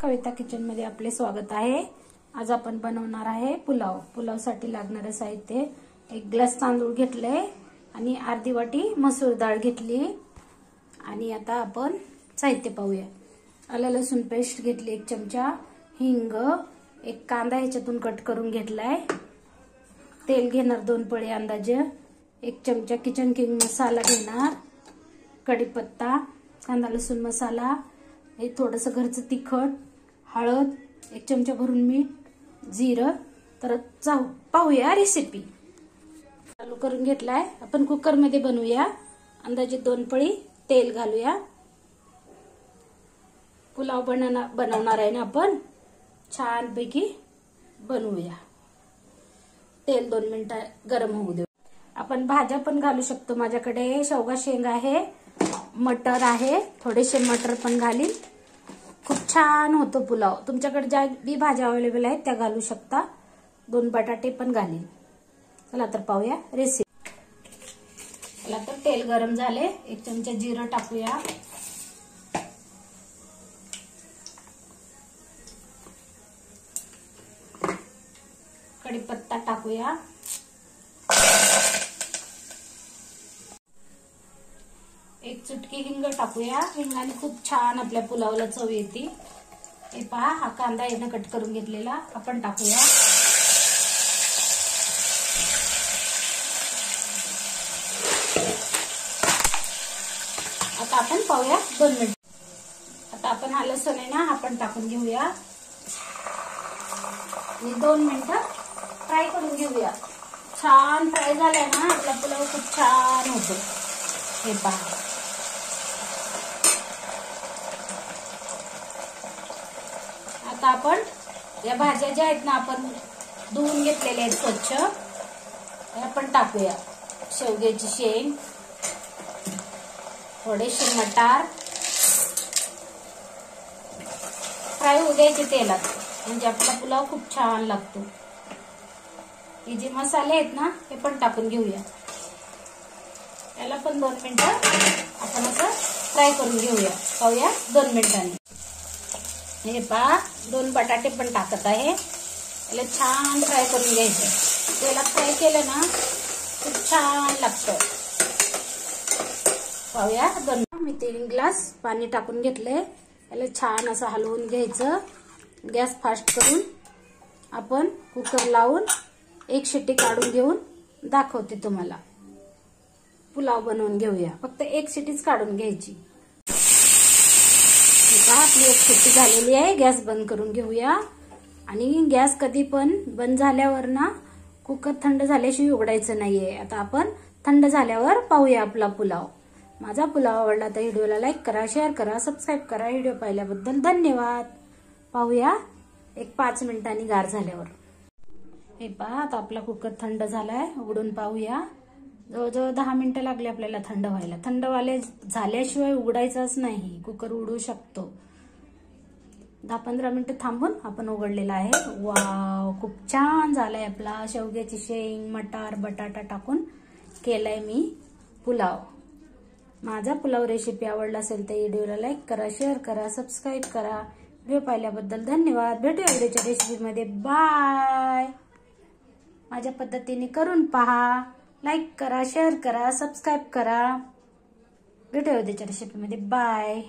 कविता kitchen मध्ये आपले स्वागत आहे। आज आपण बनवणार आहे पुलाव। पुलावसाठी लागणारे साहित्य, एक ग्लास तांदूळ घेतले आणि अर्धी वाटी मसूर डाळ घेतली। आणि आता आपण साहित्य पाहूया। आलं लसूण पेस्ट घेतली 1 चमचा, हिंग, एक कांदा ह्याच्यातून कट करून घेतलाय, तेल घेणार 2 पळी अंदाजे, 1 चमचा किचन किंग मसाला घेणार, कढीपत्ता, कांदा लसूण मसाला, हे थोडंसं घरचं तिखट, हळद, 1 चमचा भरून मीठ, जिरं। तर पाहूया रेसिपी। चालू करून घेतलाय। आपण कुकर मध्ये बनवूया। अंदाजे 2 पळी तेल घालूया। पुलाव बनवणार आहे ना आपण, छान पैकी बनवूया। तेल 2 मिनिटं गरम होऊ दे। आपण भाज्या पण घालू शकतो। माझ्याकडे शेवगा शेंग आहे, मटर आहे, थोडेसे मटर पण घालीन, खूप छान होतो पुलाव। तुमच्याकडे ज्या बी भाज्या अवेलेबल आहेत त्या घालू शकता। 2 बटाटे पण घालीन। चला तर पाहूया रेसिपी। चला तर तेल गरम झाले, 1 चमचा जिरं टाकूया, कढीपत्ता टाकूया, एक चुटकी हिंग टाकूया। हिंगाने खूप छान आपल्या पुलावला चव येते। हे पहा, हा कांदा यानं कट करून घेतलेला आपण टाकूया। आता आपण पाहूया 2 मिनिट। आता आपण हा लसूण आहे ना आपण टाकून घेऊया आणि 2 मिनिटं फ्राय करून घेऊया। छान फ्राय झालाय ना आपला पुलाव, खूप छान होतो। हे पहा, आता आपण या भाज्या ज्या आहेत ना आपण धुवून घेतलेल्या आहेत स्वच्छ, हे आपण टाकूया। शेवग्याची शेंग, थोडेसे मटार फ्राय होऊ द्यायचे तेलात, म्हणजे आपला पुलाव खूप छान लागतो। हे जे मसाले आहेत ना हे पण टाकून घेऊया। याला पण 2 मिनिटं आपण असं फ्राय करून घेऊया। पाहूया 2 मिनिटांनी। हे पहा, 2 बटाटे पण टाकत आहे। याला छान फ्राय करून घ्यायचं। तेलात फ्राय केलं ना खूप छान लागतं। पाहूया 2। मी 3 ग्लास पाणी टाकून घेतले। याला छान असं हलवून घ्यायचं। गॅस फास्ट करून आपण कुकर लावून 1 शिट्टी काढून घेऊन दाखवते तुम्हाला। पुलाव बनवून घेऊया। फक्त 1 शिट्टीच काढून घ्यायची। आपली 1 शिट्टी झालेली आहे। गॅस बंद करून घेऊया। आणि गॅस कधी पण बंद झाल्यावर ना कुकर थंड झाल्याशिवाय उघडायचं नाहीये। आता आपण थंड झाल्यावर पाहूया आपला पुलाव। माझा पुलाव आवडला तर व्हिडिओला लाईक करा, शेअर करा, सबस्क्राईब करा। व्हिडिओ पाहिल्याबद्दल धन्यवाद। पाहूया 5 मिनिटांनी गार झाल्यावर। हे पहा, आता आपला कुकर थंड झालाय, उघडून पाहूया। जवळजवळ 10 मिनिटं लागले आपल्याला थंड व्हायला। थंड झाल्याशिवाय उघडायचाच नाही, कुकर उडू शकतो। 10-15 मिनिटं थांबून आपण उघडलेला आहे। वाव, खूप छान झालाय आपला शेवग्याची शेंग, मटार, बटाटा टाकून केलाय मी पुलाव। माझा पुलाव रेसिपी आवडला असेल तर व्हिडिओला लाईक करा, शेअर करा, सबस्क्राईब करा। व्हिडिओ पाहिल्याबद्दल धन्यवाद। भेटूया उद्याच्या रेसिपीमध्ये। बाय। माझ्या पद्धतीने करून पहा, लाईक करा, शेअर करा, सबस्क्राईब करा। भेटूया उद्याच्या रेसिपीमध्ये। बाय।